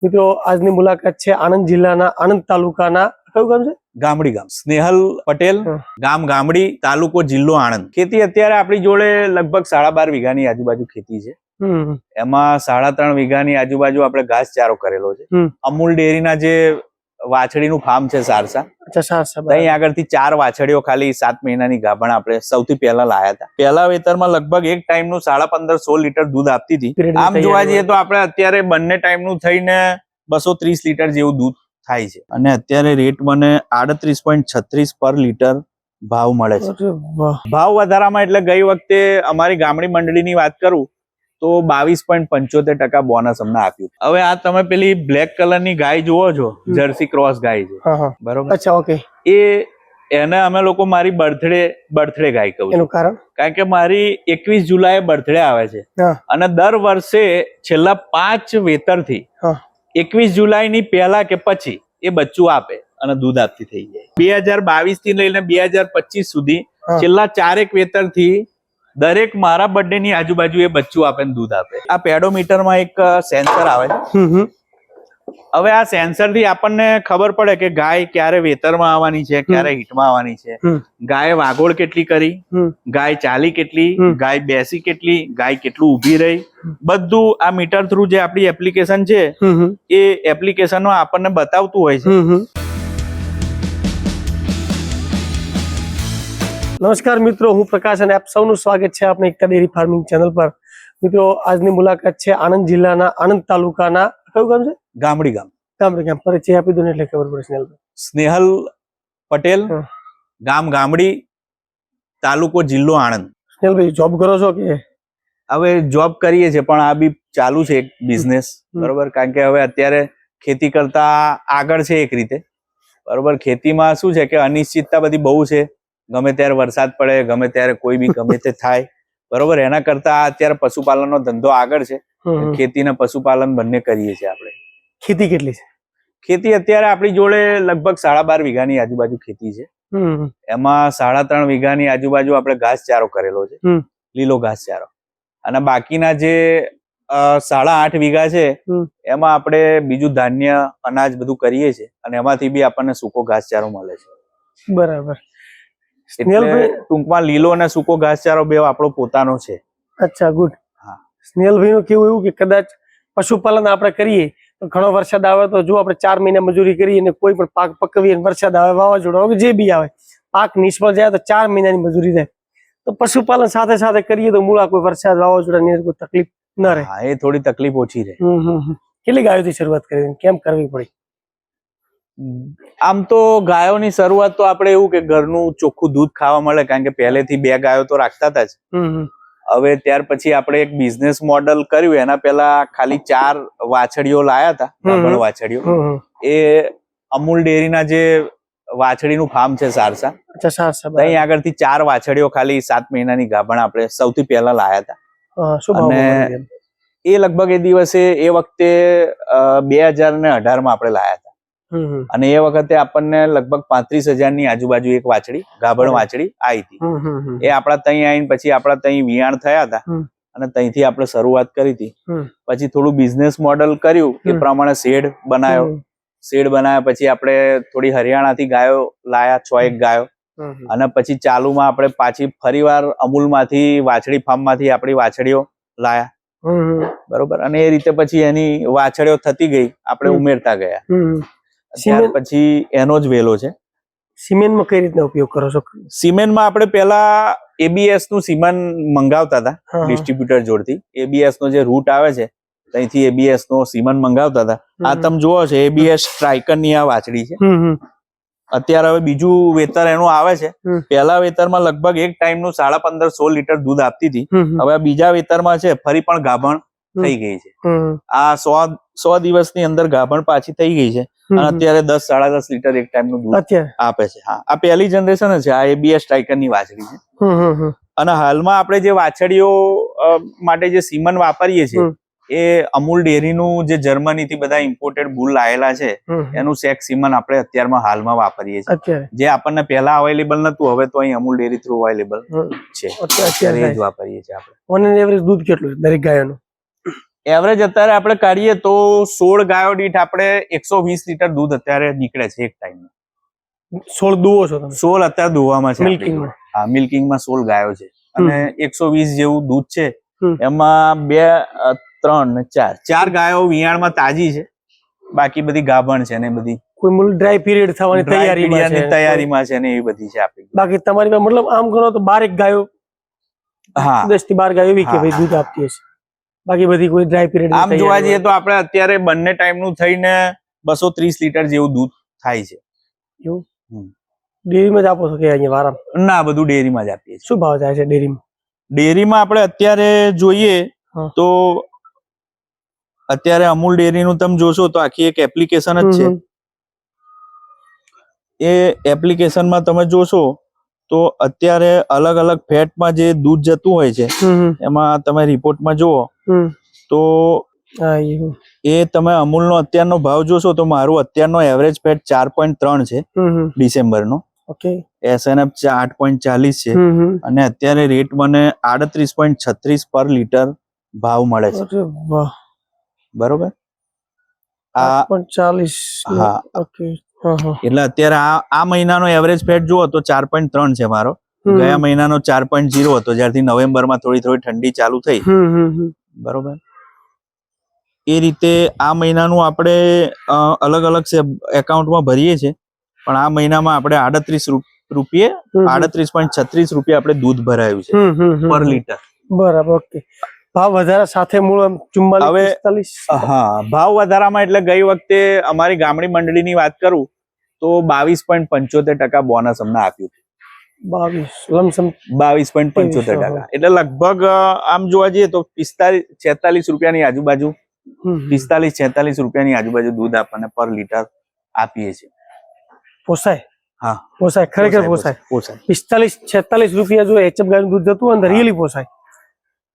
મિત્રો આજની મુલાકાત છે આણંદ જિલ્લાના આણંદ તાલુકાના કયું ગામ છે? ગામડી ગામ. સ્નેહલ પટેલ, ગામ ગામડી, તાલુકો જિલ્લો આણંદ. ખેતી અત્યારે આપણી જોડે લગભગ 12.5 વીઘાની આજુબાજુ ખેતી છે. એમાં 3.5 વીઘાની આજુબાજુ આપણે ઘાસચારો કરેલો છે. અમૂલ ડેરીના જે વાછડીનું ફાર્મ છે સારસા, ત્યાં આગળથી 4 વાછડીઓ ખાલી 7 મહિનાની ગાભણ આપણે સૌથી પહેલા લાયા હતા. પહેલા વેતરમાં લગભગ એક ટાઈમનું 1550-16 લીટર દૂધ આપતી હતી. આમ જોવા જઈએ તો આપણે અત્યારે બંને ટાઈમનું થઈને 230 લીટર જેવું દૂધ થાય છે. અને અત્યારે રેટ મને 38.36 પર લીટર ભાવ મળે છે. ભાવ વધારામાં એટલે ગઈ વખતે અમારી ગામડી મંડળીની વાત કરું તો 22.75% બોનસ અમને આપ્યું. હવે આ તમે પેલી બ્લેક કલરની ગાય જુઓ છો, જર્સી ક્રોસ ગાય છે, બરોબર? અચ્છા, ઓકે. એને અમે લોકો મારી બર્થડે ગાય કહું. એનું કારણ? કારણ કે મારી 21 જુલાઈએ બર્થડે આવે છે અને દર વર્ષે છેલ્લા 5 વેતરથી 21 જુલાઈની પહેલા કે પછી એ બચ્ચું આપે અને દૂધ આપતી થઈ જાય. 2022 થી લઈને 2025 સુધી છેલ્લા 4 વેતરથી દરેક મારા બર્થડે ની આજુબાજુ એ બચ્ચું આપે ને દૂધ આપે. આ પેડોમીટરમાં એક સેન્સર આવે છે. હવે આ સેન્સર થી આપણને ખબર પડે કે ગાય ક્યારે વેતરમાં આવવાની છે, ક્યારે હીટમાં આવવાની છે, ગાય વાગોળ કેટલી કરી, ગાય ચાલી કેટલી, ગાય બેસી કેટલી, ગાય કેટલું ઊભી રહી, બધું આ મીટર થ્રુ જે આપણી એપ્લિકેશન છે એ એપ્લિકેશનમાં આપણને બતાવતું હોય છે. નમસ્કાર મિત્રો, હું પ્રકાશ અને આપ સૌનું સ્વાગત છે આપણે એકતા ડેરી ફાર્મિંગ ચેનલ પર. મિત્રો આજની મુલાકાત છે આણંદ જિલ્લાના આણંદ તાલુકાના કયું ગામ છે? ગામડી ગામ. ગામડી ગામ. પરિચય આપી દો ને એટલે ખબર પડે. સ્નેહલ પટેલ, ગામ ગામડી, તાલુકો જિલ્લો આણંદ. સ્નેહલભાઈ જોબ કરો છો કે? હવે જોબ કરીએ છીએ પણ આ બી ચાલુ છે એક બિઝનેસ, બરોબર? કારણ કે હવે અત્યારે ખેતી કરતા આગળ છે એક રીતે, બરોબર? ખેતીમાં શું છે કે અનિશ્ચિતતા બધી બહુ છે. ગમે ત્યારે વરસાદ પડે, ગમે ત્યારે કોઈ બી ગમે તે થાય, બરોબર? એના કરતા અત્યારે પશુપાલનનો ધંધો આગળ છે. ખેતી ને પશુપાલન બંને કરીએ છીએ આપણે. ખેતી કેટલી છે? ખેતી અત્યારે આપણી જોડે લગભગ 12.5 વીઘાની આજુબાજુ ખેતી છે. એમાં 3.5 વીઘાની આજુબાજુ આપણે ઘાસચારો કરેલો છે, લીલો ઘાસચારો. અને બાકીના જે 8.5 વીઘા છે એમાં આપણે બીજું ધાન્ય, અનાજ બધું કરીએ છીએ અને એમાંથી બી આપણને સૂકો ઘાસચારો મળે છે. બરાબર. ટૂંકમાં લીલો અને સૂકો ઘાસચારો બે આપણો પોતાનો છે. અચ્છા, ગુડ. સ્નેહલભાઈ નું કેવું એવું કે કદાચ પશુપાલન આપણે કરીએ તો ઘણો વરસાદ આવે તો જો આપણે 4 મહિના મજૂરી કરીએ અને કોઈ પણ પાક પકવીએ, વરસાદ આવે, વાવાઝોડું આવે, જે બી આવે, પાક નિષ્ફળ જાય તો 4 મહિનાની મજૂરી થાય. તો પશુપાલન સાથે સાથે કરીએ તો મૂળા કોઈ વરસાદ વાવાઝોડાની કોઈ તકલીફ ન રહે. એ થોડી તકલીફ ઓછી રહે. કેટલી ગાયોથી શરૂઆત કરી, કેમ કરવી પડી? આમ તો ગાયોની શરૂઆત તો આપણે એવું કે ઘરનું ચોખ્ખું દૂધ ખાવા મળે, કારણ કે પહેલેથી 2 ગાયો તો રાખતા હતા જ. હવે ત્યાર પછી આપણે એક બિઝનેસ મોડલ કર્યું. એના પહેલા ખાલી 4 વાછડીઓ લાયા હતા, ગાભણ વાછડીઓ. એ અમૂલ ડેરીના જે વાછડીનું ફાર્મ છે સારસા, ત્યાં આગળથી 4 વાછડીઓ ખાલી 7 મહિનાની ગાભણ આપણે સૌથી પહેલા લાયા હતા. અને એ લગભગ એ દિવસે એ વખતે 2018 માં આપણે લાયા હતા. અને એ વખતે આપણને લગભગ 35,000 ની આજુબાજુ એક વાછડી, ગાભણ વાછડી આવી હતી. એ આપણા ત્યાં આવીને પછી આપણા ત્યાં વિયાણ થયા હતા અને ત્યાંથી આપણે શરૂઆત કરી હતી. પછી થોડું બિઝનેસ મોડલ કર્યું એ પ્રમાણે શેડ બનાવ્યો. શેડ બનાવ્યા પછી આપણે થોડી હરિયાણાથી ગાયો લાયા, 6 ગાયો. અને પછી ચાલુમાં આપણે પાછી ફરીવાર અમૂલમાંથી વાછડી ફાર્મમાંથી આપણી વાછડીઓ લાયા, બરોબર? અને એ રીતે પછી એની વાછડીઓ થતી ગઈ, આપણે ઉમેરતા ગયા. ત્યાર પછી એનો જ વેલો છે. સિમેન્ટમાં કઈ રીતના ઉપયોગ કરો છો? સિમેન્ટમાં આપણે પેલા ABS નું સિમેન્ટ મંગાવતા હતા ડિસ્ટ્રીબ્યુટર જોડથી. ABS નો જે રૂટ આવે છે ત્યાંથી ABS નો સિમેન્ટ મંગાવતા હતા. આ તમે જુઓ છો ABS સ્ટ્રાઇકર ની આ વાછડી છે. અત્યારે હવે બીજું વેતર એનું આવે છે. પહેલા વેતરમાં લગભગ એક ટાઈમનું 1550-16 લીટર દૂધ આપતી હતી. હવે બીજા વેતરમાં છે ફરી પણ ગાભણ થઈ ગઈ છે. આ 100 દિવસની અંદર ગાભણ પાછી થઈ ગઈ છે અને અત્યારે 10-10.5 લીટર એક ટાઈમ નું દૂધ આપે છે. હા, આ પહેલી જનરેશન છે. આ ABS સ્ટ્રાઇકર ની વાછડી છે. અને હાલમાં આપણે જે વાછડીઓ માટે જે સીમન વાપરીએ છીએ એ અમૂલ ડેરીનું જે જર્મની થી બધા ઇમ્પોર્ટેડ બુલ લાયેલા છે એનું સેક્સ સીમન આપણે અત્યારમાં હાલમાં વાપરીએ છીએ. જે આપણને પહેલા અવેલેબલ નતું, હવે તો અહીં અમૂલ ડેરી થ્રુ અવેલેબલ છે. અત્યારે એ જ વાપરીએ છીએ આપણે. ઓન એન એવરેજ દૂધ કેટલું દરેક ગાયનું? એવરેજ અત્યારે આપણે કાઢીએ તો 16 ગાયો દીઠ આપણે 120 લીટર દૂધ અત્યારે નીકળે છે એક ટાઈમ 16 દુવો છો તમે 16 અત્યારે દોવામાં છે મિલ્કિંગ આપણી જોડે. હા, મિલ્કિંગમાં 16 ગાયો છે અને 120 જેવું દૂધ છે. એમાં 2 3 ને 4 ગાયો વિયાણમાં તાજી છે, બાકી બધી ગાભણ છે ને બધી કોઈ મૂળ ડ્રાય પીરિયડ થવાની તૈયારીમાં છે ને એવી બધી છે આપણી. બાકી તમારી પાસે મતલબ આમ ગણો તો 12 ગાયો, હા 10 થી 12 ગાયો એવી કે ભાઈ દૂધ આપતી હશે, બાકી બધી કોઈ ડ્રાય પીરિયડ આમ જોવા જઈએ તો આપણે અત્યારે બંને ટાઈમ નું થઈને 230 લીટર જેવું દૂધ થાય છે. એવું ડેરીમાં જ આપો છો કે અહીંયા વારામ? ના, બધું ડેરીમાં જ આપીએ છીએ. શું ભાવ થાય છે ડેરીમાં? ડેરીમાં આપણે અત્યારે જોઈએ તો અત્યારે અમૂલ ડેરીનું તમે જોશો તો આખી એક એપ્લિકેશન જ છે. એ એપ્લિકેશનમાં તમે જોશો તો અત્યારે અલગ અલગ ફેટમાં જે દૂધ જતું હોય છે એમાં તમે રિપોર્ટમાં જુઓ તો એ તમે અમૂલનો અત્યારનો ભાવ જોશો તો મારું અત્યારનો એવરેજ ફેટ 4.3 છે ડિસેમ્બરનો. ઓકે. SNF 8.40 છે અને અત્યારે રેટ મને 38.36 પર લીટર ભાવ મળે છે. અરે વાહ, બરોબર. આ 40. હા, ઓકે. હા. એટલે અત્યારે આ મહિનાનો એવરેજ ફેટ જુઓ તો 4.3 છે મારો. ગયા મહિનાનો 4.0 હતો જ્યારથી નવેમ્બરમાં થોડી ઠંડી ચાલુ થઈ. બરોબર. એ રીતે આ મહિનાનું આપણે અલગ અલગ એકાઉન્ટમાં ભરીએ છીએ, પણ આ મહિનામાં આપણે 38.36 રૂપિયા આપણે દૂધ ભરાયું છે પર લીટર. બરાબર. ઓકે. ભાવ વધારા સાથે મૂળ 44-45. હા, ભાવ વધારામાં એટલે ગઈ વખતે અમારી ગામડી મંડળીની વાત કરું તો 22.75% બોનસ અમને આપ્યું. 22.75%. એટલે લગભગ આમ જોવા જઈએ તો 45-46 રૂપિયાની આજુબાજુ 45-46 રૂપિયાની આજુબાજુ દૂધ આપણને પર લીટર આપીએ છીએ. પોસાય? હા, પોસાય, ખરેખર પોસાય. 45-46 રૂપિયા જો HF ગાયનું દૂધ જતું હોય ને રિયલી પોસાય,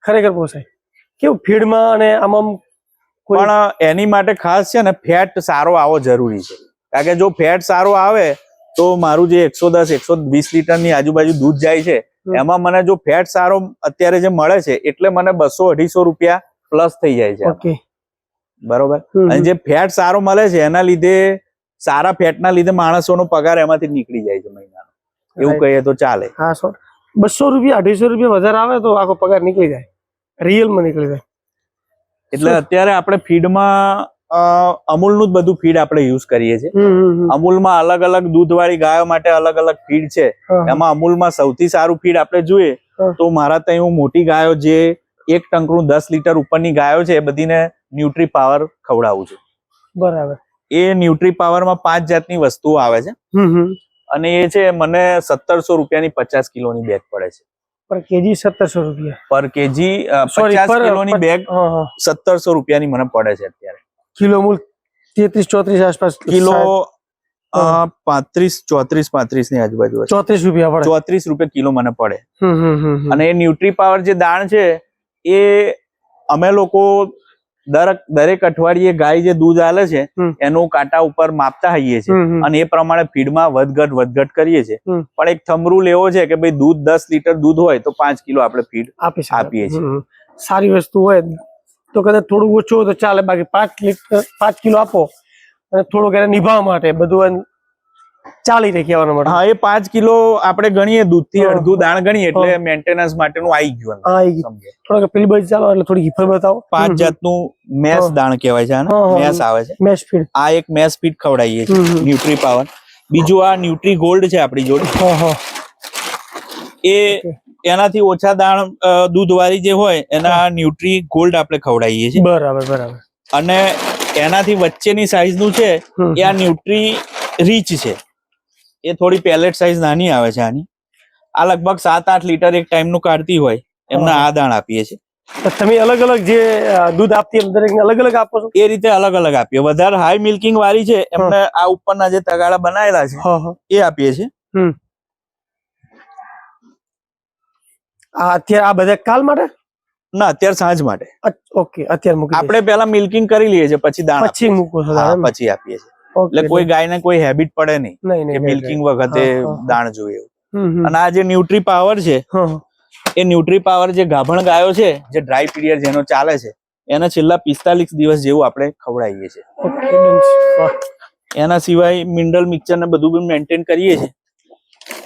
ખરેખર પોસાય. કેવું ફીડમાં અને આમ પણ એની માટે ખાસ છે ને ફેટ સારો આવો જરૂરી છે, કારણ કે જો ફેટ સારો આવે તો મારું જે 110-120 લીટરની આજુબાજુ દૂધ જાય છે એમાં મને જો ફેટ સારો અત્યારે જે મળે છે એટલે મને 200-250 રૂપિયા પ્લસ થઈ જાય છે. ઓકે. બરોબર. અને જે ફેટ સારો મળે છે એના લીધે સારા ફેટના લીધે માણસોનો પગાર એમાંથી નીકળી જાય છે મહિનાનો, એવું કહીએ તો ચાલે. હા, 200 રૂપિયા 250 રૂપિયા વધારે આવે તો આખો પગાર નીકળી જાય, રિયલમાં નીકળી જાય. એટલે અત્યારે આપણે ફીડમાં અમૂલનું જ બધું ફીડ આપણે યુઝ કરીએ છીએ. અમૂલમાં અલગ અલગ દૂધવાળી ગાયો માટે અલગ અલગ ફીડ છે. એમાં અમૂલમાં સૌથી સારું ફીડ આપણે જોઈએ તો મારા ત્યાં હું મોટી ગાયો જે એક ટંકનું 10 લીટર ઉપરની ગાયો છે એ બધીને ન્યુટ્રી પાવર ખવડાવું છું. બરાબર. એ ન્યુટ્રી પાવરમાં 5 જાતની વસ્તુઓ આવે છે અને એ છે મને 1700 રૂપિયાની 50 કિલોની બેગ પડે છે. પર કેજી 1700 રૂપિયા? પર કેજી 50 કિલોની બેગ 1700 રૂપિયાની મને પડે છે અત્યારે. કિલો મૂળ 33-34 આસપાસ કિલો 35 ની આજુબાજુ 34 રૂપિયા પડે. 34 રૂપિયા કિલો મને પડે. અને એ ન્યુટ્રી પાવર જે દાણ છે એ અમે લોકો દરેક અઠવાડિયે ગાય જે દૂધ આલે છે એનું કાંટા ઉપર માપતા હોઈએ છીએ અને એ પ્રમાણે ફીડમાં વધઘટ કરીએ છીએ. પણ એક થમરૂલ લેવો છે કે ભાઈ દૂધ 10 લીટર દૂધ હોય તો 5 કિલો આપણે ફીડ આપીએ છીએ. સારી વસ્તુ હોય તો કદાચ થોડું ઓછું હોય તો ચાલે, બાકી 5 કિલો આપો અને થોડુંક એને નિભાવવા માટે બધું ચાલી રહે કહેવાનો માટે. હા, એ 5 કિલો આપણે ગણીએ દૂધથી અડધું દાણ ગણીએ એટલે મેન્ટેનન્સ માટેનું આવી ગયું. થોડોક પેલી બાજુ ચાલો એટલે થોડી હિફર બતાવો. 5 જાતનું મેસ દાણ કહેવાય છે, મેસ આવે છે. મેસ ફીડ. આ એક મેસ ફીડ ખવડાવીએ છીએ ન્યુટ્રી પાવર. બીજું આ ન્યુટ્રી ગોલ્ડ છે આપણી જોડે, એ એનાથી ઓછા દાણ દૂધવાળી જે હોય એના ન્યુટ્રી ગોલ્ડ આપણે ખવડાવીએ છીએ. બરાબર. અને એનાથી વચ્ચેની સાઈઝનું છે એ આ ન્યુટ્રી રીચ છે, એ થોડી પેલેટ સાઈઝ નાની આવે છે આની. આ લગભગ 7-8 લીટર એક ટાઈમનું કાઢતી હોય એમને આ દાણ આપીએ છીએ. તમે અલગ અલગ જે દૂધ આપતી એમ દરેકને અલગ અલગ આપો છો? એ રીતે અલગ અલગ આપીએ. વધારે હાઈ મિલ્કિંગ વાળી છે એમને આ ઉપરના જે તગાડા બનાવેલા છે એ આપીએ છીએ. અત્યારે આ બધા કાલ માટે? ના, અત્યારે સાંજ માટે. ઓકે, અત્યારે મૂકી આપણે પહેલા મિલ્કિંગ કરી લઈએ છીએ પછી દાણ પછી મૂકો છો? પછી આપીએ છીએ. એટલે કોઈ ગાયને કોઈ હેબિટ પડે નહીં કે મિલ્કિંગ વખતે દાણ જોઈએ. અને આ જે ન્યુટ્રી પાવર છે એ ન્યુટ્રી પાવર જે ગાભણ ગાયો છે જે ડ્રાય પીરિયડ જેનો ચાલે છે એને છેલ્લા 45 દિવસ જેવું આપણે ખવડાવીએ છીએ. Okay done. એના સિવાય મિનરલ મિક્સચર ને બધું બી મેન્ટેન કરીએ છીએ.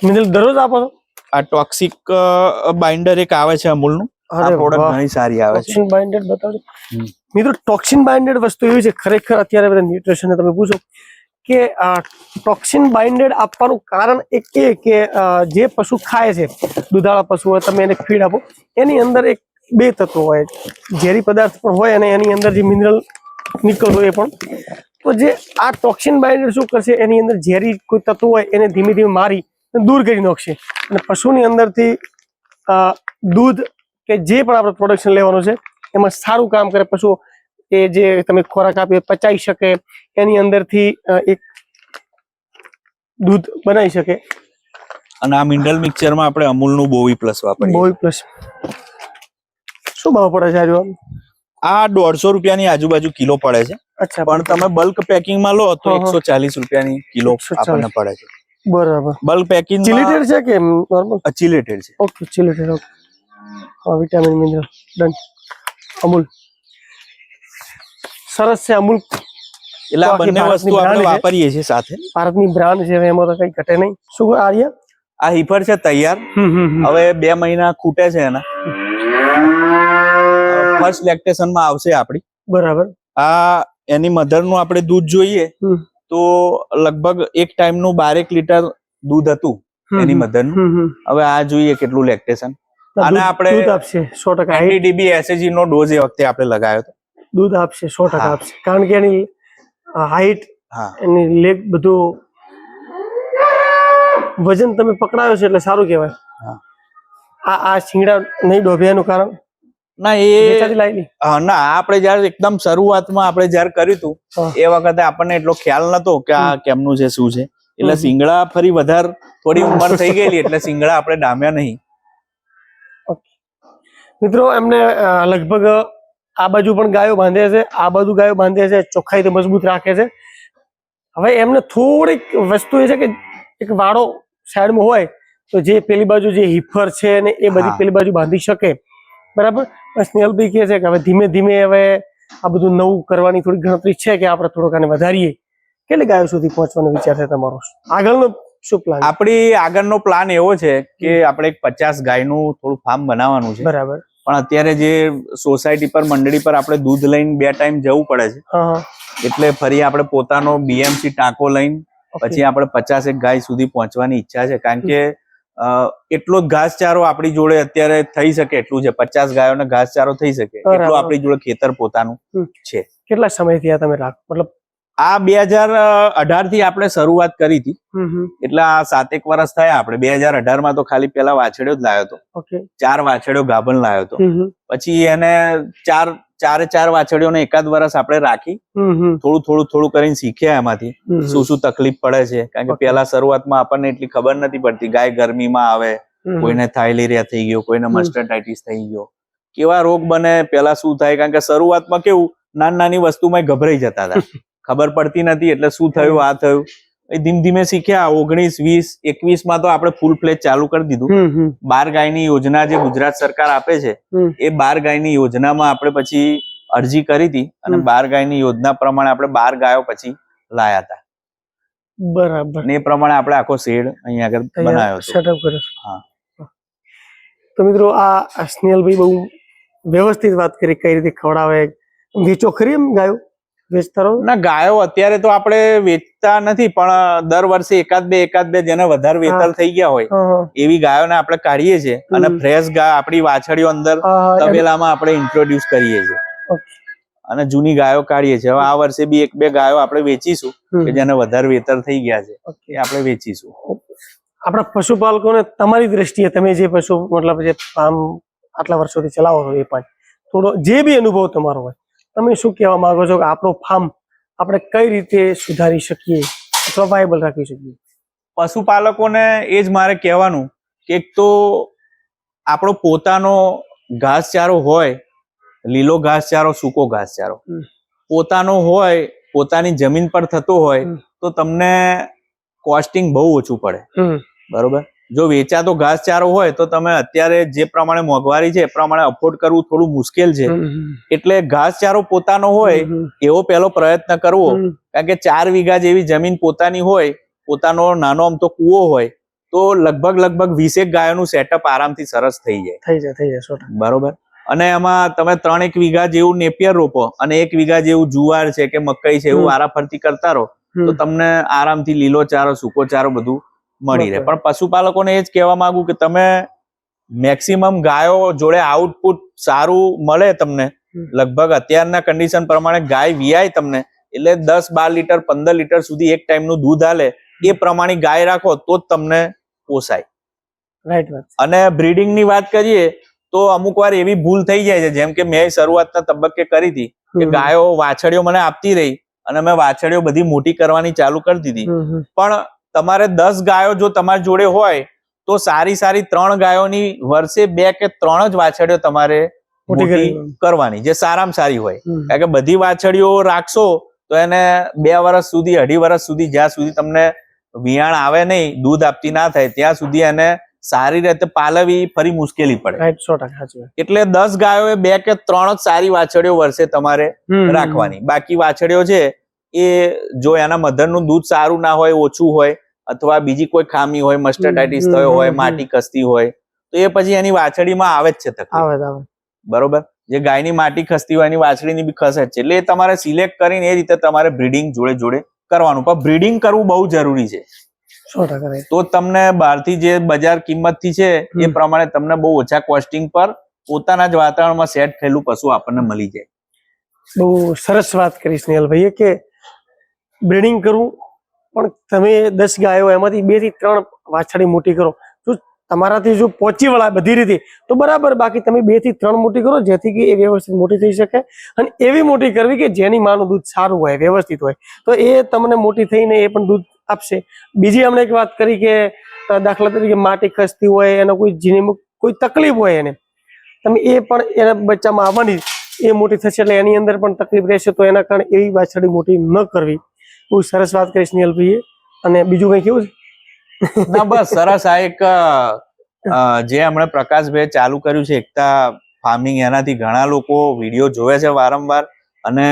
મિનરલ દરરોજ આપો છો? આ ટોક્સિક બાઇન્ડર એક આવે છે અમૂલનું. આ અરે પ્રોડક્ટ વાહ. ઘણી સારી આવે છે. ટોક્સિન બાઇન્ડેડ બતાવજો હમ. મિત્રો. ટોક્સિન બાઇન્ડેડ વસ્તુ એવી છે ખરેખર અત્યારે બધા ન્યુટ્રિશન તમે પૂછો કે ટોક્સિન બાઇન્ડેડ આપવાનું કારણ એક એ કે જે પશુ ખાય છે, દુધાળા પશુ હોય, તમે એને ફીડ આપો, એની અંદર એક બે તત્વો હોય, ઝેરી પદાર્થ પણ હોય અને એની અંદર જે મિનરલ નીકળતો એ પણ. તો જે આ ટોક્સિન બાઇન્ડેડ શું કરશે, એની અંદર ઝેરી કોઈ તત્વો હોય એને ધીમે ધીમે મારી દૂર કરી નાખશે અને પશુની અંદરથી દૂધ કે જે પણ આપણે પ્રોડક્શન લેવાનું છે એમાં સારું કામ કરે. પશુ એ જે તમે ખોરાક આપીએ પચાવી શકે, એની અંદરથી એક દૂધ બનાવી શકે. અને આ મિનરલ મિક્સચરમાં આપણે અમૂલનું બોવી પ્લસ વાપરીએ. બોય પ્લસ શું ભાવ પડે છે આજુ? આ 150 રૂપિયાની આજુબાજુ કિલો પડે છે. અચ્છા. પણ તમે બલ્ક પેકિંગમાં લો તો હા, હા. 140 રૂપિયાની કિલો 140. આપણને પડે છે. બરાબર. બલ્ક પેકિંગ ચિલેટેડ છે કે નોર્મલ? ચિલેટેડ છે. Okay chelated. ઓકે. હા, વિટામિન મિનરલ ડન. અમૂલ સરસ છે. અમૂલ એટલે આ બંને વસ્તુ આપણે વાપરીએ છીએ સાથે. ભારતની બ્રાન્ડ છે, એમાં તો કઈ ઘટે નહીં. શું આર્યા? આ હીફર છે તૈયાર. હવે 2 મહિના ખૂટે છે એના. ફર્સ્ટ લેક્ટેશન માં આવશે આપડી. બરાબર. આ એની મધર નું આપણે દૂધ જોઈએ તો લગભગ એક ટાઈમ નું 12 લીટર દૂધ હતું એની મધર નું. હવે આ જોઈએ કેટલું લેક્ટેશન. અને આપણે દૂધ આપશે 100%. એનડીડીબી એસએજી નો ડોઝ એ વખતે આપણે લગાવ્યો હતો. દૂધ આપશે 100% આપશે, કારણ કે એની હાઈટ, એની લેગ બધું વજન તમે પકડાયો છે એટલે સારું કહેવાય. આ શિંગડા નહીં ડોભ્યાનું કારણ ના એ ના આપણે જયારે એકદમ શરૂઆતમાં આપણે જયારે કર્યું હતું એ વખતે આપણને એટલો ખ્યાલ નતો કે આ કેમનું છે શું છે. એટલે શિંગડા ફરી વધારે થોડી ઉંમર થઈ ગયેલી એટલે શિંગડા આપણે ડામ્યા નહીં. મિત્રો એમને લગભગ આ બાજુ પણ ગાયો બાંધે છે, આ બાજુ ગાયો બાંધે છે, ચોખ્ખાઈ તો મજબૂત રાખે છે. હવે એમને થોડીક વસ્તુ એ છે કે એક વાળો સાઈડમાં હોય તો જે પેલી બાજુ જે હીફર છે ને એ બધી પેલી બાજુ બાંધી શકે. બરાબર. સ્નેહલભાઈ કહે છે કે હવે ધીમે ધીમે હવે આ બધું નવું કરવાની થોડી ગણતરી છે કે આપણે થોડુંક આને વધારીએ. કેટલી ગાયો સુધી પહોંચવાનો વિચાર છે તમારો? આગળનો શું પ્લાન? આપણી આગળનો પ્લાન એવો છે કે આપણે એક 50 ગાયનું થોડું ફાર્મ બનાવવાનું છે. બરાબર. પણ અત્યારે જે સોસાયટી પર મંડળી પર આપણે દૂધ લઈને 2 ટાઈમ જવું પડે છે, એટલે ફરી આપણે પોતાનો બીએમસી ટાંકો લઈને પછી આપણે 50 ગાય સુધી પહોંચવાની ઈચ્છા છે. કારણ કે એટલો જ ઘાસચારો આપણી જોડે અત્યારે થઈ શકે એટલું છે. 50 ગાયોને ઘાસચારો થઈ શકે એટલું આપણી જોડે ખેતર પોતાનું છે. કેટલા સમયથી આ તમે રાખો? મતલબ આ 2018 થી આપણે શરૂઆત કરી હતી, એટલે આ 7 વર્ષ થયા. આપણે 2018 માં તો ખાલી પેલા વાછડ્યો જ લાવ્યો હતો. 4 વાછડ્યો ગાભણ લાવ્યો હતો. પછી એને 4 વાછડીઓને એકાદ વર્ષ આપણે રાખી થોડું કરીને શીખ્યા એમાંથી શું શું તકલીફ પડે છે. કારણ કે પેલા શરૂઆતમાં આપણને એટલી ખબર નથી પડતી. ગાય ગરમીમાં આવે, કોઈને થાઇલેરિયા થઈ ગયો, કોઈને મસ્ટર્ડાઇટિસ થઈ ગયો, કેવા રોગ બને, પેલા શું થાય. કારણ કે શરૂઆતમાં કેવું નાની વસ્તુમાં ગભરાઈ જતા હતા, ખબર પડતી નથી એટલે શું થયું આ થયું. ધીમે ધીમે શીખ્યા. 19, 20, 21 માં તો આપણે ફૂલ ફ્લેજ ચાલુ કરી દીધું. 12 ગાયની યોજના જે ગુજરાત સરકાર આપે છે એ 12 ગાયની યોજનામાં આપણે પછી અરજી કરી હતી અને 12 ગાયની યોજના પ્રમાણે આપણે 12 ગાયો પછી લાયા હતા. બરાબર. એ પ્રમાણે આપણે આખો શેડ અહીંયા આગળ બનાવ્યો છે, સેટઅપ કર્યો. હા. તો મિત્રો આ સ્નેહલભાઈ બહુ વ્યવસ્થિત વાત કરી કઈ રીતે ખવડાવે. વેચો ખરી એમ ગાયો? વેચતા રહો ના? ગાયો અત્યારે તો આપણે વેચતા નથી, પણ દર વર્ષે એકાદ બે જેને વધારે વેતર થઈ ગયા હોય એવી ગાયોને આપણે કાઢીએ છીએ અને ફ્રેશ ગાય આપણી વાછડીઓ અંદર તબેલામાં આપણે ઇન્ટ્રોડ્યુસ કરીએ છીએ અને જૂની ગાયો કાઢીએ છીએ. હવે આ વર્ષે બી 1-2 ગાયો આપણે વેચીશું કે જેને વધારે વેતર થઈ ગયા છે એ આપણે વેચીશું. આપણા પશુપાલકોને તમારી દ્રષ્ટિએ તમે જે પશુ મતલબ જે ફાર્મ આટલા વર્ષોથી ચલાવો છો એ પણ થોડો જે બી અનુભવ તમારો હોય તમે શું કહેવા માંગો છો કે આપણો ફાર્મ આપણે કઈ રીતે સુધારી શકીએ અથવા વાયબલ રાખી શકીએ? પશુપાલકોને એ જ મારે કહેવાનું કે એક તો આપણો પોતાનો ઘાસચારો હોય, લીલો ઘાસચારો, સૂકો ઘાસચારો પોતાનો હોય, પોતાની જમીન પર થતો હોય તો તમને કોસ્ટિંગ બહુ ઓછું પડે. બરોબર. જો વેચાતો ઘાસચારો હોય તો તમે અત્યારે જે પ્રમાણે મોંઘવારી છે એ પ્રમાણે અફોર્ડ કરવું થોડું મુશ્કેલ છે. એટલે ઘાસચારો પોતાનો હોય એવો પહેલો પ્રયત્ન કરવો. કારણ કે 4 વીઘા જેવી જમીન પોતાની હોય, પોતાનો નાનો અમથો કૂવો હોય, તો લગભગ 20 ગાયોનું સેટઅપ આરામથી સરસ થઈ જાય. બરોબર. અને એમાં તમે 3 વીઘા જેવું નેપિયર રોપો અને 1 વીઘા જેવું જુવાર છે કે મકઈ છે એવું વારાફરતી કરતા રહો તો તમને આરામથી લીલો ચારો, સૂકો ચારો બધું મળી રહે. પણ પશુપાલકોને એ જ કહેવા માંગુ કે તમે મેક્સિમમ ગાયો જોડે આઉટપુટ સારું મળે તમને. લગભગ અત્યારના કન્ડિશન પ્રમાણે ગાય વિયાય તમને એટલે 10-12 લીટર 15 લીટર સુધી એક ટાઈમનું દૂધ આલે એ પ્રમાણે ગાય રાખો તો જ તમને પોસાય. અને બ્રીડિંગ ની વાત કરીએ તો અમુક વાર એવી ભૂલ થઈ જાય છે, જેમ કે મેં શરૂઆતના તબક્કે કરી હતી કે ગાયો વાછડીઓ મને આપતી રહી અને મેં વાછડીઓ બધી મોટી કરવાની ચાલુ કરી દીધી. પણ તમારે 10 ગાયો જો તમારી જોડે હોય તો સારી 3 ગાયોની વર્ષે 2 કે 3 જ વાછડીઓ તમારે મોટી કરવાની, જે સારામાં સારી હોય. કારણ કે બધી વાછડીઓ રાખશો તો એને 2 વર્ષ સુધી 2.5 વર્ષ સુધી જ્યાં સુધી તમને વિયાણ આવે નહીં, દૂધ આપતી ના થાય ત્યાં સુધી એને સારી રીતે પાલવી ફરી મુશ્કેલી પડે. એટલે 10 ગાયો 2 કે 3 જ સારી વાછડીઓ વર્ષે તમારે રાખવાની. બાકી વાછડીઓ છે એ જો એના મધરનું દૂધ સારું ના હોય, ઓછું હોય, અથવા બીજી કોઈ ખામી હોય, મસ્ટર્ડાઇટિસ થયો હોય, માટી ખસતી હોય, તો એ પછી એની વાછડીમાં આવે જ છે તકલીફ. બરોબર. જે ગાયની માટી ખસતી હોય એની વાછડીની બી ખસે જ છે. એટલે એ તમારે સિલેક્ટ કરીને એ રીતે તમારે બ્રીડિંગ જોડે કરવાનું. પણ બ્રીડિંગ કરવું બહુ જરૂરી છે. તો તમને બહારથી જે બજાર કિંમતથી છે એ પ્રમાણે તમને બહુ ઓછા કોસ્ટિંગ પર પોતાના જ વાતાવરણમાં સેટ થયેલું પશુ આપણને મળી જાય. બહુ સરસ વાત કરી સ્નેહલભાઈએ કે બ્રીડિંગ કરવું, પણ તમે 10 ગાયો એમાંથી 2 થી 3 વાછડી મોટી કરો. જો તમારાથી જો પહોંચી વળાય બધી રીતે તો બરાબર, બાકી તમે 2 થી 3 મોટી કરો જેથી કે એ વ્યવસ્થિત મોટી થઈ શકે. અને એવી મોટી કરવી કે જેની માનું દૂધ સારું હોય, વ્યવસ્થિત હોય, તો એ તમને મોટી થઈને એ પણ દૂધ આપશે. બીજી અમને એક વાત કરી કે દાખલા તરીકે માટી ખસતી હોય, એનો કોઈ જીની કોઈ તકલીફ હોય, એને તમે એ પણ એના બચ્ચામાં આવવાની એ મોટી થશે એટલે એની અંદર પણ તકલીફ રહેશે, તો એના કારણે એવી વાછડી મોટી ન કરવી. બહુ સરસ વાત કરી સ્નેહલભાઈએ. અને બીજું કઈ કેવું છે? ના બસ સરસ. આ એક જે હમણાં પ્રકાશભાઈ ચાલુ કર્યું છે એકતા ફાર્મિંગ, એનાથી ઘણા લોકો વિડીયો જોવે છે વારંવાર. અને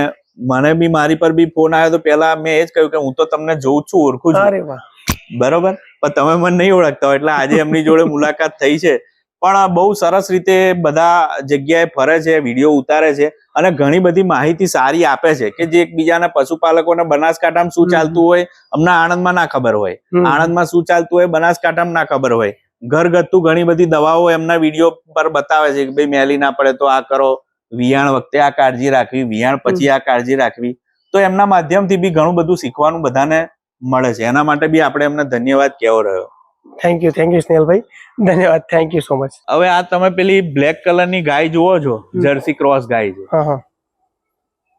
મને બી મારી પર બી ફોન આવ્યો તો પેલા મેં એ જ કહ્યું કે હું તો તમને જોઉં છું, ઓળખું છું. બરોબર. પણ તમે મને નહીં ઓળખતા હોય એટલે આજે એમની જોડે મુલાકાત થઈ છે. પણ બહુ સરસ રીતે બધા જગ્યાએ ફરે છે, વિડીયો ઉતારે છે અને ઘણી બધી માહિતી સારી આપે છે કે જે એકબીજાના પશુપાલકોને બનાસકાંઠામાં શું ચાલતું હોય અમને આણંદમાં ના ખબર હોય, આણંદમાં શું ચાલતું હોય બનાસકાંઠામાં ના ખબર હોય. ઘરગથ્થુ ઘણી બધી દવાઓ એમના વિડીયો પર બતાવે છે કે ભાઈ મેલી ના પડે તો આ કરો, વિયાણ વખતે આ કાળજી રાખવી, વિયાણ પછી આ કાળજી રાખવી. તો એમના માધ્યમથી બી ઘણું બધું શીખવાનું બધાને મળે છે. એના માટે બી આપણે એમને ધન્યવાદ કહેવો રહ્યો. થેન્ક યુ સ્નેહલભાઈ, ધન્યવાદ. Thank you so much. હવે આ તમે પેલી બ્લેક કલરની ગાય જુઓ છો, જર્સી ક્રોસ ગાય છે.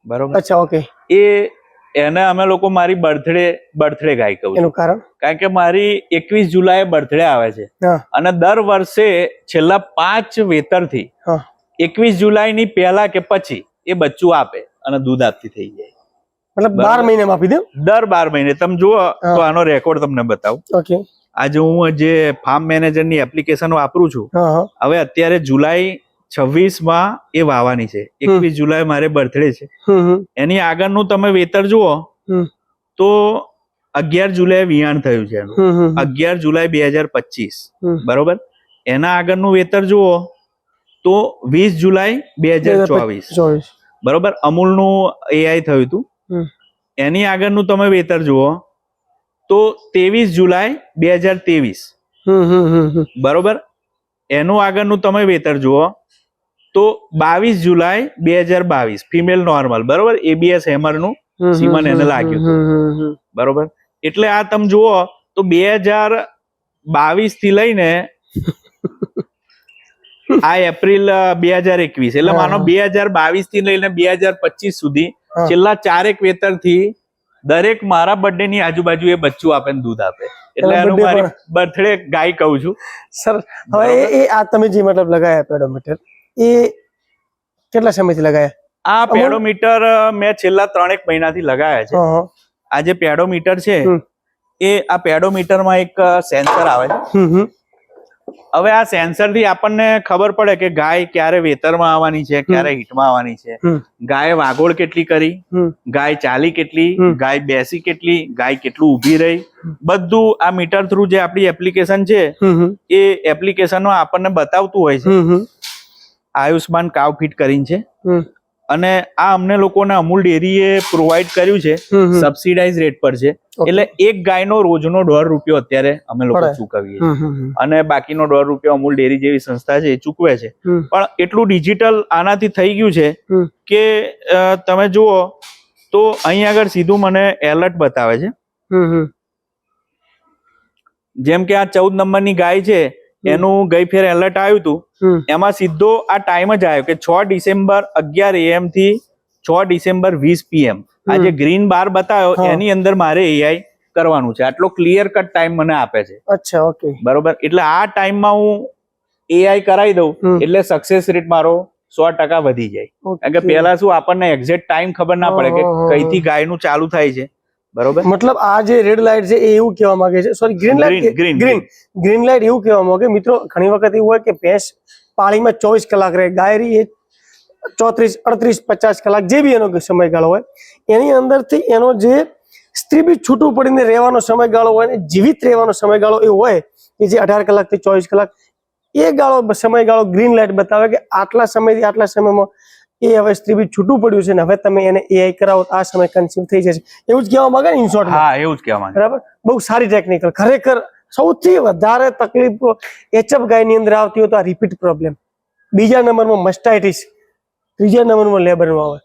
બરોબર. અચ્છા, ઓકે. એને અમે લોકો મારી બર્થડે ગાય કહું. એનું કારણ? કારણ કે મારી 21 જુલાઈએ બર્થડે આવે છે અને દર વર્ષે છેલ્લા 5 વેતરથી 21 જુલાઈની પહેલા કે પછી એ બચ્ચું આપે અને દૂધ આપતી થઈ જાય. મતલબ 12 મહિને આપી દે? દર 12 મહિને. તમે જુઓ તો આનો રેકોર્ડ તમને બતાવું. ઓકે. આજે હું જે ફાર્મ મેનેજરની એપ્લિકેશન વાપરું છું, હવે અત્યારે જુલાઈ 26 એ વાવવાની છે. 21 જુલાઈ મારે બર્થડે છે. એની આગળનું તમે વેતર જુઓ તો 11 જુલાઈ વિયાણ થયું છે એનું, 11 જુલાઈ 2025. બરોબર. એના આગળનું વેતર જુઓ તો 20 જુલાઈ 2024. બરોબર. અમૂલનું એઆઈ થયું હતું. એની આગળનું તમે વેતર જુઓ તો 23 જુલાઈ 2023. બરોબર. એનું આગળનું તમે વેતર જુઓ તો 22 જુલાઈ 2022 ફિમેલ નોર્મલ. બરોબર. એબીએસ હેમરનું સીમન એને લાગ્યું હતું. બરોબર. એટલે આ તમે જુઓ તો 2022 થી લઈને આ એપ્રિલ 2021 એટલે માનો 2022 થી લઈને 2025 સુધી છેલ્લા 4 વેતર થી દરેક મારા બર્થડે ની આજુબાજુ એ બચ્ચું આપે ને દૂધ આપે. એટલે એનું મારી બર્થડે ગાય કહું છું. સર, હવે આ તમે જે મતલબ લગાયા પેડોમીટર, એ કેટલા સમયથી લગાયા? આ પેડોમીટર મેં છેલ્લા 3 મહિનાથી લગાયા છે. આ જે પેડોમીટર છે એ આ પેડોમીટરમાં એક સેન્સર આવે છે. હવે આ સેન્સર થી આપણને ખબર પડે કે ગાય ક્યારે વેતરમાં આવવાની છે, ક્યારે હીટમાં આવવાની છે, ગાય વાગોળ કેટલી કરી, ગાય ચાલી કેટલી, ગાય બેસી કેટલી, ગાય કેટલું ઊભી રહી, બધું આ મીટર થ્રુ જે આપણી એપ્લિકેશન છે એ એપ્લિકેશનમાં આપણને બતાવતું હોય છે. આયુષ્માન કાવ ફીટ કરીને છે અને આ અમને લોકોને અમૂલ ડેરીએ પ્રોવાઈડ કર્યું છે, સબસિડાઇઝ રેટ પર છે. એટલે એક ગાયનો રોજનો ₹1.5 અત્યારે અમે લોકો ચૂકવીએ અને બાકીનો ₹1.5 અમૂલ ડેરી જેવી સંસ્થા છે એ ચૂકવે છે. પણ એટલું ડિજિટલ આનાથી થઈ ગયું છે કે તમે જુઓ તો અહીં આગળ સીધું મને એલર્ટ બતાવે છે. જેમ કે આ 14 નંબરની ગાય છે એનું ગઈ ફેર એલર્ટ આવ્યું હતું, એમાં સીધો આ ટાઈમ જ આવ્યો કે 6 ડિસેમ્બર 11 AM થી 6 ડિસેમ્બર 20 PM. આ જે ગ્રીન બાર બતાવ્યો એની અંદર મારે એઆઈ કરવાનું છે. આટલો ક્લિયર કટ ટાઈમ મને આપે છે. અચ્છા, ઓકે, બરોબર. એટલે આ ટાઈમમાં હું એઆઈ કરાવી દઉં એટલે સક્સેસ રેટ મારો 100% વધી જાય. કારણ કે પેલા શું આપણને એક્ઝેક્ટ ટાઈમ ખબર ના પડે કે કઈથી ગાયનું ચાલુ થાય છે. બરોબર, મતલબ આ જે રેડ લાઇટ છે એ એવું કહેવા માંગે છે, sorry green light, green light એવું કહેવા માંગે મિત્રો. ઘણી વખત એવું હોય કે ભેંસ પાળીમાં 24 કલાક રહે, ગાય રહી 34, 38, 50 કલાક જે બી એનો સમયગાળો હોય, એની અંદરથી એનો જે સ્ત્રીબીજ છૂટું પડીને રહેવાનો સમયગાળો હોય ને જીવિત રહેવાનો સમયગાળો એવો હોય કે જે 18 કલાકથી 24 કલાક, એ સમયગાળો ગ્રીન લાઇટ બતાવે કે આટલા સમયથી આટલા સમયમાં એ હવે સ્ત્રીબીજ છૂટું પડ્યું છે ને હવે તમે એને એઆઈ કરાવો આ સમય કન્સીવ થઈ જશે. એવું જ કહેવા માંગે ને ઇન શોર્ટ? હા, એવું જ કહેવા માંગે. બરાબર, બહુ સારી ટેકનિકલ. ખરેખર સૌથી વધારે તકલીફ એચએફ ગાયની અંદર આવતી હોય તો આ રિપીટ પ્રોબ્લેમ, બીજા નંબરમાં મસ્ટાઇટિસ, ત્રીજા નંબરમાં લેબરનો આવે.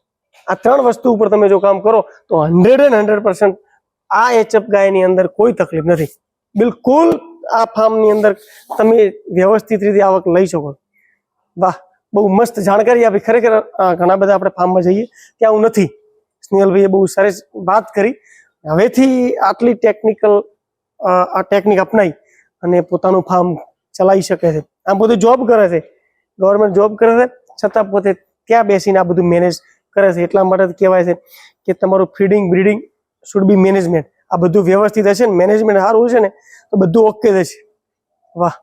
આ 3 વસ્તુ ઉપર તમે જો કામ કરો તો 100% આ એચએફ ગાયની અંદર કોઈ તકલીફ નથી. બિલકુલ આ ફાર્મની અંદર તમે વ્યવસ્થિત રીતે આવક લઈ શકો. વાહ, બહુ મસ્ત જાણકારી આપી. ખરેખર ઘણા બધા આપણે ફાર્મમાં જઈએ ત્યાં હું નથી, સ્નેહલભાઈએ બહુ સરસ વાત કરી. હવેથી આટલી ટેકનિકલ આ ટેકનિક અપનાવી અને પોતાનું ફાર્મ ચલાવી શકે છે. આ બધું જોબ કરે છે, ગવર્મેન્ટ જોબ કરે છે, છતાં પોતે ત્યાં બેસીને આ બધું મેનેજ કરે છે. એટલા માટે કહેવાય છે કે તમારું feeding breeding should be management. આ બધું વ્યવસ્થિત હશે ને, મેનેજમેન્ટ સારું હશે ને તો બધું ઓકે થશે. વાહ.